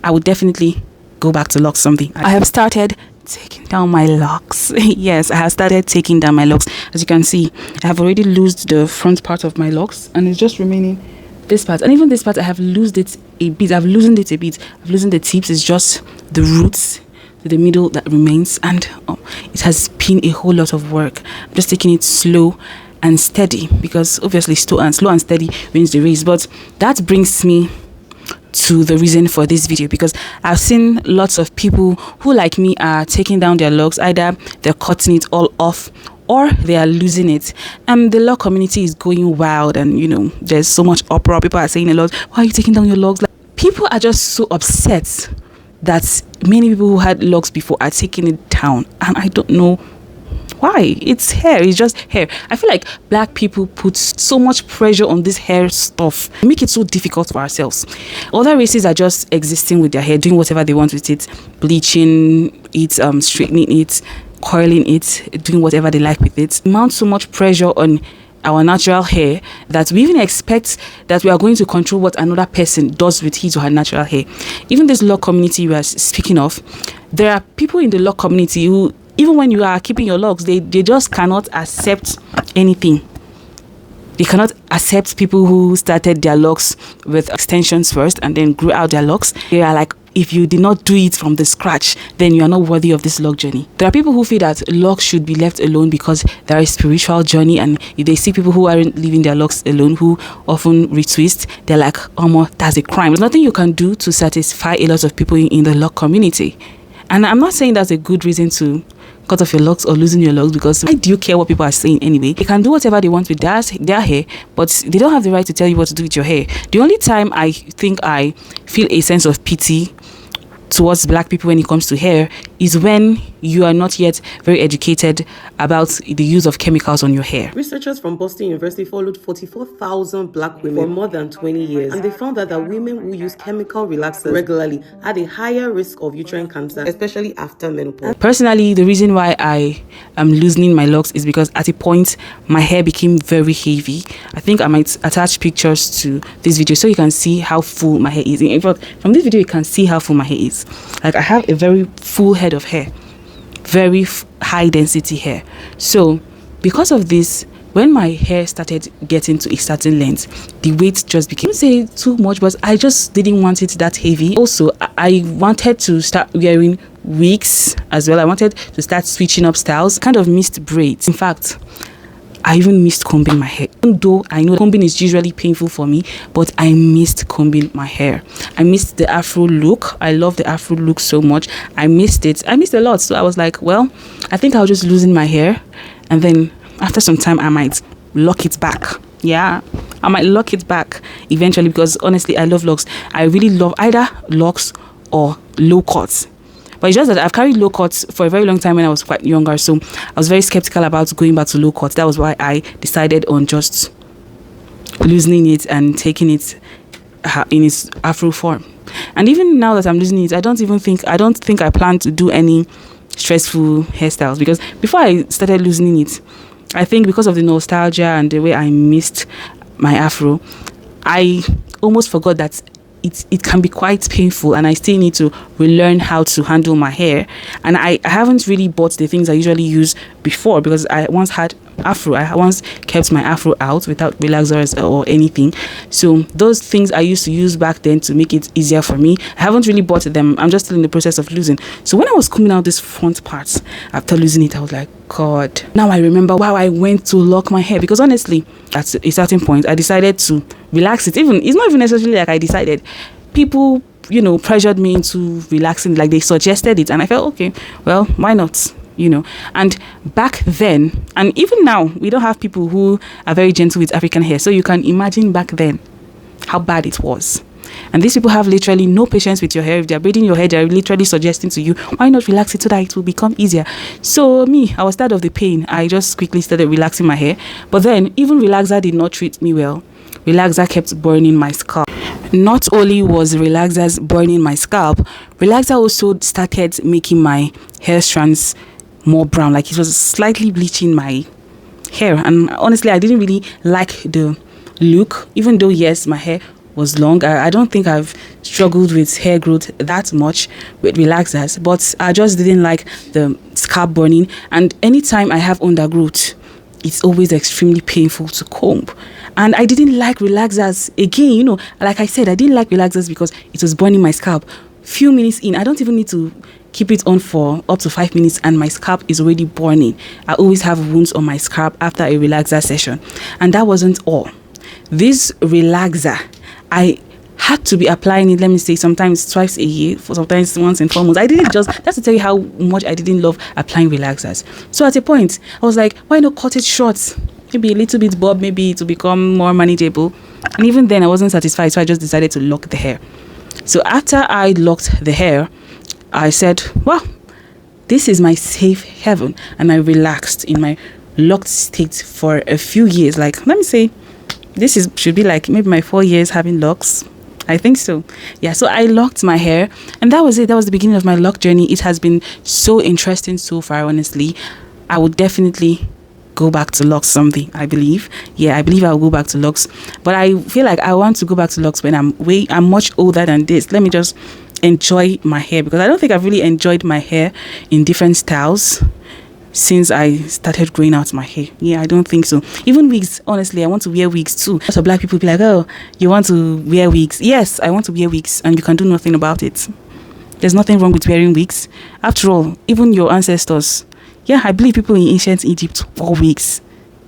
I would definitely go back to Locs something. I have started taking down my locks. Yes, I have started taking down my locks. As you can see, I have already loosed the front part of my locks, and it's just remaining this part. And even this part, I have loosed it a bit. I've loosened it a bit. I've loosened the tips. It's just the roots to the middle that remains, and it has been a whole lot of work. I'm just taking it slow and steady, because obviously slow and steady wins the race. But that brings me to the reason for this video, because I've seen lots of people who, like me, are taking down their locks. Either they're cutting it all off or they are losing it, and the lock community is going wild, and there's so much uproar. People are saying a lot, why are you taking down your locks? Like, people are just so upset that many people who had locks before are taking it down, and I don't know why. It's hair. It's just hair. I feel like black people put so much pressure on this hair stuff, make it so difficult for ourselves. Other races are just existing with their hair, doing whatever they want with it, bleaching it, straightening it, coiling it, doing whatever they like with it. Mount so much pressure on our natural hair that we even expect that we are going to control what another person does with his or her natural hair. Even this lock community we are speaking of, there are people in the lock community who, even when you are keeping your locks, they just cannot accept anything. They cannot accept people who started their locks with extensions first and then grew out their locks. They are like, if you did not do it from the scratch, then you are not worthy of this lock journey. There are people who feel that locks should be left alone because there is a spiritual journey, and if they see people who aren't leaving their locks alone, who often retwist, they're like, that's a crime. There's nothing you can do to satisfy a lot of people in the lock community. And I'm not saying that's a good reason to cut off your locks or losing your locks, because why do you care what people are saying anyway? They can do whatever they want with their hair, but they don't have the right to tell you what to do with your hair. The only time I think I feel a sense of pity towards black people when it comes to hair is when you are not yet very educated about the use of chemicals on your hair. Researchers from Boston University followed 44,000 black women for more than 20 years, and they found that women who use chemical relaxers regularly had a higher risk of uterine cancer, especially after menopause. Personally, the reason why I am loosening my locks is because at a point my hair became very heavy. I think I might attach pictures to this video so you can see how full my hair is. In fact, from this video you can see how full my hair is. Like, I have a very full head of hair, very high density hair. So because of this, when my hair started getting to a certain length, the weight just became, I wouldn't say too much, but I just didn't want it that heavy. Also, I wanted to start wearing wigs as well. I wanted to start switching up styles. Kind of missed braids. In fact, I even missed combing my hair. Even though I know combing is usually painful for me, but I missed combing my hair. I missed the afro look. I love the afro look so much. I missed it. I missed a lot. So I was like, well, I think I'll just loosen my hair, and then after some time I might lock it back. Yeah, I might lock it back eventually, because honestly, I love locks. I really love either locks or low cuts. But it's just that I've carried low cuts for a very long time when I was quite younger, so I was very skeptical about going back to low cuts. That was why I decided on just loosening it and taking it in its afro form. And even now that I'm loosening it, I don't think I plan to do any stressful hairstyles, because before I started loosening it, I think because of the nostalgia and the way I missed my afro, I almost forgot that it can be quite painful, and I still need to relearn how to handle my hair. And I haven't really bought the things I usually use before, because I once had afro. I once kept my afro out without relaxers or anything. So those things I used to use back then to make it easier for me, I haven't really bought them. I'm just still in the process of losing. So when I was combing out this front part after losing it, I was like, God, now I remember why I went to lock my hair. Because honestly, at a certain point I decided to relax it. It's not even necessarily like I decided. People pressured me into relaxing, like they suggested it, and I felt, okay, well, why not? And back then, and even now, we don't have people who are very gentle with African hair. So you can imagine back then how bad it was. And these people have literally no patience with your hair. If they're braiding your hair, they're literally suggesting to you, why not relax it so that it will become easier? So me, I was tired of the pain. I just quickly started relaxing my hair. But then even relaxer did not treat me well. Relaxer kept burning my scalp. Not only was relaxers burning my scalp, relaxer also started making my hair strands more brown. Like, it was slightly bleaching my hair. And honestly, I didn't really like the look, even though yes, my hair was long. I don't think I've struggled with hair growth that much with relaxers, but I just didn't like the scalp burning. And anytime I have undergrowth, it's always extremely painful to comb. And I didn't like relaxers again, like I said, I didn't like relaxers because it was burning my scalp. Few minutes in, I don't even need to keep it on for up to 5 minutes and my scalp is already burning. I always have wounds on my scalp after a relaxer session. And that wasn't all. This relaxer, I had to be applying it, let me say, sometimes twice a year, for sometimes once in 4 months. I didn't that's to tell you how much I didn't love applying relaxers. So at a point, I was like, why not cut it short? Maybe a little bit bob, maybe to become more manageable. And even then, I wasn't satisfied, so I just decided to lock the hair. So after I locked the hair, I said, well, this is my safe haven. And I relaxed in my locked state for a few years. Like, let me say, should be like maybe my 4 years having locks. I think so. Yeah, so I locked my hair and that was it. That was the beginning of my lock journey. It has been so interesting so far, honestly. I would definitely go back to locks someday, I believe. Yeah, I believe I'll go back to locks. But I feel like I want to go back to locks when I'm much older than this. Let me just enjoy my hair, because I don't think I've really enjoyed my hair in different styles since I started growing out my hair. Yeah, I don't think so. Even wigs, honestly, I want to wear wigs too. So black people be like, oh, you want to wear wigs? Yes, I want to wear wigs and you can do nothing about it. There's nothing wrong with wearing wigs. After all, even your ancestors, yeah, I believe people in ancient Egypt wore wigs.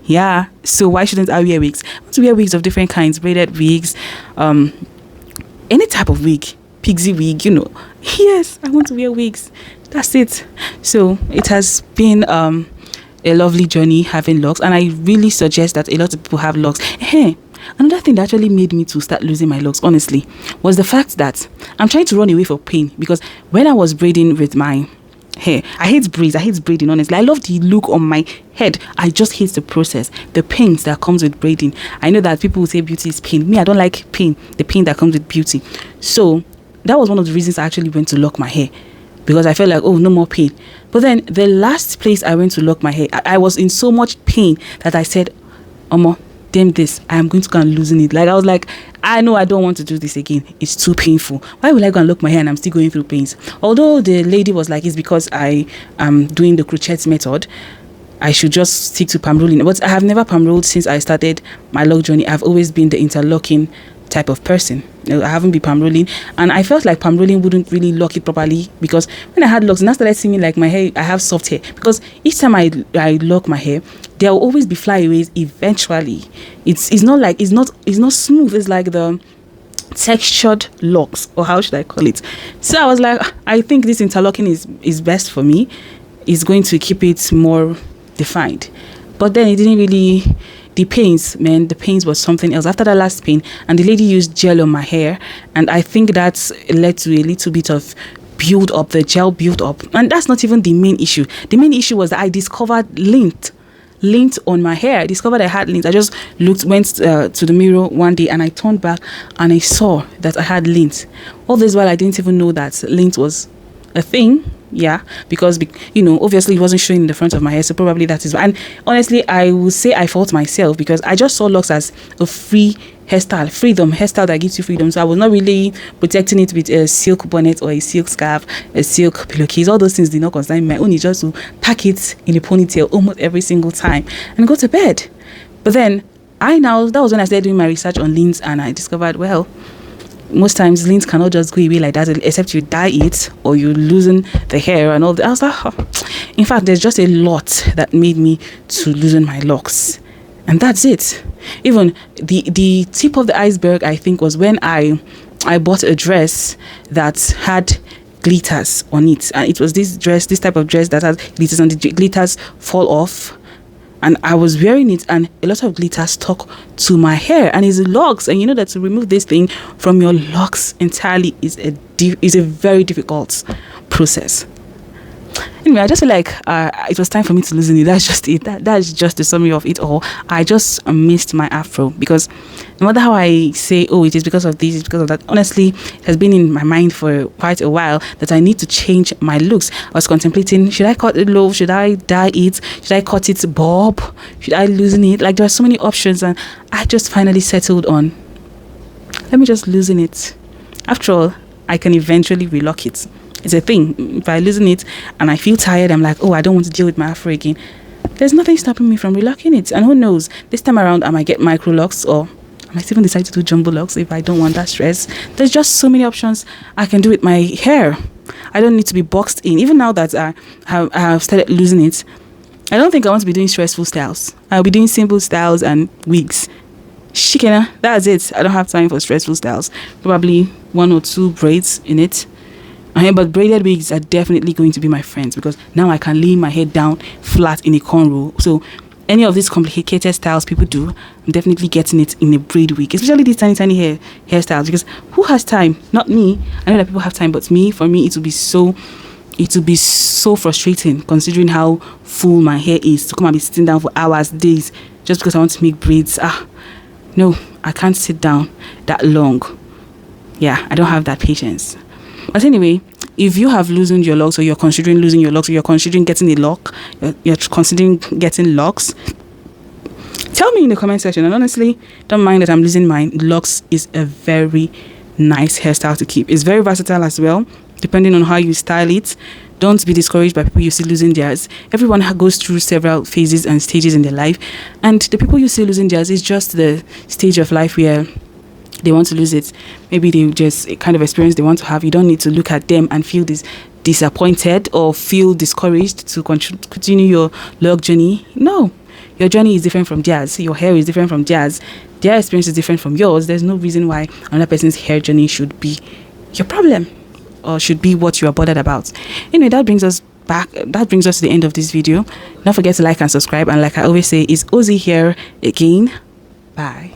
Yeah, so why shouldn't I wear wigs? I want to wear wigs of different kinds, braided wigs, any type of wig, pixie wig, Yes, I want to wear wigs. That's it. So it has been a lovely journey having locks, and I really suggest that a lot of people have locks. Hey, another thing that actually made me to start losing my locks, honestly, was the fact that I'm trying to run away from pain, because when I was braiding with my hair, I hate braids, I hate braiding, honestly. I love the look on my head. I just hate the process, the pains that comes with braiding. I know that people will say beauty is pain. Me, I don't like pain, the pain that comes with beauty. So that was one of the reasons I actually went to lock my hair, because I felt like, oh, no more pain. But then the last place I went to lock my hair, I was in so much pain that I said, Omo, damn this, I'm going to go and loosen it. Like, I was like, I know I don't want to do this again. It's too painful. Why would I go and lock my hair and I'm still going through pains? Although the lady was like, it's because I am doing the crochet method, I should just stick to palm rolling. But I have never palm rolled since I started my lock journey. I've always been the interlocking type of person. I haven't been palm rolling, and I felt like palm rolling wouldn't really lock it properly, because when I had locks, and that started seeming like my hair, I have soft hair, because each time I lock my hair, there will always be flyaways eventually. It's not smooth. It's like the textured locks, or how should I call it? So I was like, I think this interlocking is best for me. It's going to keep it more defined. But then it didn't really. The pains was something else. After that last pain, and the lady used gel on my hair, and I think that led to a little bit of build up, the gel build up. And that's not even the main issue. The main issue was that I discovered lint on my hair. I discovered I had lint. I just went to the mirror one day and I turned back and I saw that I had lint. All this while I didn't even know that lint was a thing. Yeah, because obviously it wasn't showing in the front of my hair, so probably that is why. And honestly, I would say I fault myself, because I just saw locks as a free hairstyle that gives you freedom. So I was not really protecting it with a silk bonnet or a silk scarf, a silk pillowcase. All those things did not concern me. My own is just to pack it in a ponytail almost every single time and go to bed. But then that was when I started doing my research on lints, and I discovered, well, most times lints cannot just go away like that, except you dye it or you loosen the hair and all that. I was like, in fact, there's just a lot that made me to loosen my locks, and that's it. Even the tip of the iceberg, I think, was when I bought a dress that had glitters on it, and it was this type of dress that has glitters, and the glitters fall off. And I was wearing it, and a lot of glitter stuck to my hair, and it's locks. And you know that to remove this thing from your locks entirely is a very difficult process. Anyway, I just feel like it was time for me to loosen it. That's just it. That's just the summary of it all. I just missed my afro, because no matter how I say, oh, it is because of this, it's because of that, honestly, it has been in my mind for quite a while that I need to change my looks. I was contemplating, should I cut it low? Should I dye it? Should I cut it bob? Should I loosen it? Like, there are so many options, and I just finally settled on let me just loosen it. After all, I can eventually relock it. It's a thing. If I loosen it and I feel tired, I'm like, oh, I don't want to deal with my afro again. There's nothing stopping me from relocking it. And who knows, this time around I might get micro locks, or I might even decide to do jumbo locks if I don't want that stress. There's just so many options I can do with my hair. I don't need to be boxed in. Even now that I have started losing it, I don't think I want to be doing stressful styles. I'll be doing simple styles and wigs. Shikena, that's it. I don't have time for stressful styles. Probably 1 or 2 braids in it. But braided wigs are definitely going to be my friends, because now I can lay my head down flat in a cornrow. So any of these complicated styles people do, I'm definitely getting it in a braid wig, especially these tiny hairstyles, because who has time? Not me. I know that people have time, but for me it will be so frustrating, considering how full my hair is, to come and be sitting down for hours, days, just because I want to make braids. No, I can't sit down that long. Yeah, I don't have that patience. But anyway, if you have loosened your locks, or you're considering losing your locks, or you're considering getting a lock, you're considering getting locks, tell me in the comment section. And honestly, don't mind that I'm losing mine. Locks is a very nice hairstyle to keep. It's very versatile as well, depending on how you style it. Don't be discouraged by people you see losing theirs. Everyone goes through several phases and stages in their life, and the people you see losing theirs is just the stage of life where they want to lose it. Maybe they just a kind of experience they want to have. You don't need to look at them and feel disappointed or feel discouraged to continue your lock journey. No, your journey is different from theirs. Your hair is different from theirs. Their experience is different from yours. There's no reason why another person's hair journey should be your problem, or should be what you are bothered about. Anyway, that brings us to the end of this video. Don't forget to like and subscribe, and like I always say, it's Ozzy here again. Bye.